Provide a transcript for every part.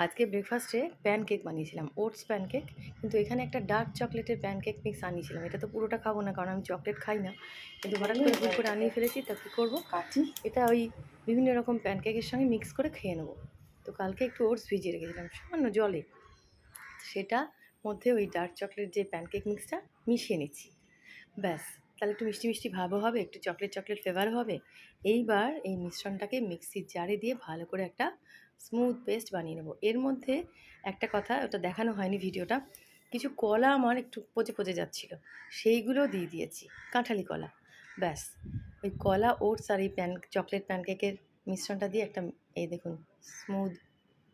আজকে ব্রেকফাস্টে প্যানকেক বানিয়েছিলাম, ওটস প্যানকেক। কিন্তু এখানে একটা ডার্ক চকলেটের প্যানকেক মিক্স আনিয়েছিলাম। এটা তো পুরোটা খাবো না, কারণ আমি চকলেট খাই না। কিন্তু হঠাৎ করে ভুল করে আনিয়ে ফেলেছি, তা কী করবো, এটা ওই বিভিন্ন রকম প্যানকেকের সঙ্গে মিক্স করে খেয়ে নেবো। তো কালকে একটু ওটস ভিজিয়ে রেখেছিলাম সামান্য জলে, সেটা মধ্যে ওই ডার্ক চকলেট যে প্যানকেক মিক্সটা মিশিয়ে নিচ্ছি। ব্যাস, তাহলে একটু মিষ্টি মিষ্টি ভাবও হবে, একটু চকলেট চকলেট ফ্লেভারও হবে। এইবার এই মিশ্রণটাকে মিক্সির জারে দিয়ে ভালো করে একটা স্মুথ পেস্ট বানিয়ে নেবো। এর মধ্যে একটা কথা, ওটা দেখানো হয়নি ভিডিওটা, কিছু কলা আমার একটু পচে পচে যাচ্ছিলো, সেইগুলো দিয়ে দিয়েছি, কাঁঠালি কলা। ব্যাস, ওই কলা, ওটস আর এই চকলেট প্যানকেকের মিশ্রণটা দিয়ে একটা, এই দেখুন, স্মুথ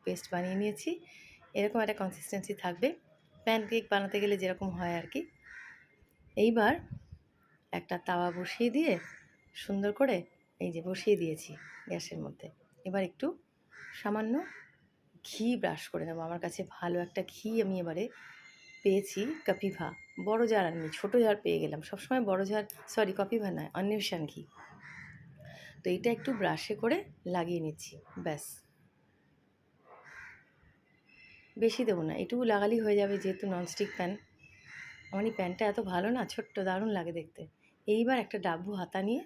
পেস্ট বানিয়ে নিয়েছি। এরকম একটা কনসিস্টেন্সি থাকবে প্যানকেক বানাতে গেলে যেরকম হয় আর কি। এইবার একটা তাওয়া বসিয়ে দিয়ে সুন্দর করে এই যে বসিয়ে দিয়েছি গ্যাসের মধ্যে। এবার একটু সামান্য ঘি ব্রাশ করে নেবো। আমার কাছে ভালো একটা ঘি আমি এবারে পেয়েছি, কপিভা। বড় জার আনিনি, ছোটো জার পেয়ে গেলাম। সবসময় বড় জার, সরি কপিভা নয়, অন্বেষণ ঘি। তো এটা একটু ব্রাশে করে লাগিয়ে নিচ্ছি। ব্যাস, বেশি দেবো না, এটুকু লাগালেই হয়ে যাবে, যেহেতু ননস্টিক প্যান। আমার এই প্যানটা এত ভালো না, ছোট্ট, দারুণ লাগে দেখতে। এইবার একটা ডাব্বু হাতা নিয়ে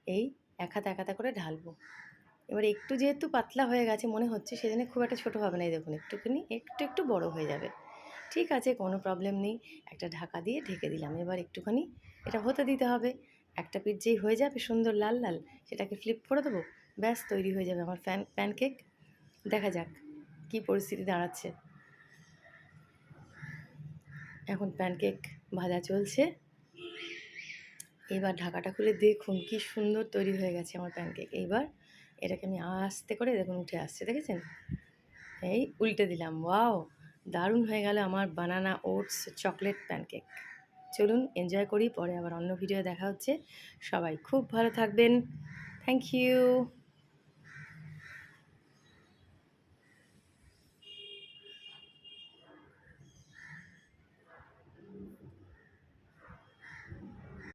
এই এক হাতা করে ঢালবো। এবার একটু যেহেতু পাতলা হয়ে গেছে মনে হচ্ছে, সেজন্য খুব একটা ছোটো হবে না। এই দেখুন, একটুখানি একটু বড় হয়ে যাবে। ঠিক আছে, কোনো প্রবলেম নেই। একটা ঢাকা দিয়ে ঢেকে দিলাম। এবার একটুখানি এটা হতে দিতে হবে। একটা পিঠ যেই হয়ে যাবে সুন্দর লাল লাল, সেটাকে ফ্লিপ করে দেবো। ব্যাস, তৈরি হয়ে যাবে আমার প্যানকেক। দেখা যাক কী পরিস্থিতি দাঁড়াচ্ছে। এখন প্যানকেক ভাজা চলছে। এবার ঢাকাটা খুলে দেখুন কি সুন্দর তৈরি হয়ে গেছে আমার প্যানকেক। এইবার এটাকে আমি আস্তে করে, দেখুন উঠে আসছে, দেখেছেন? এই উল্টে দিলাম। ওয়াও, দারুণ হয়ে গেল আমার বানানা ওটস চকলেট প্যানকেক। চলুন এনজয় করি, পরে আবার অন্য ভিডিও দেখা হচ্ছে। সবাই খুব ভালো থাকবেন। Thank you.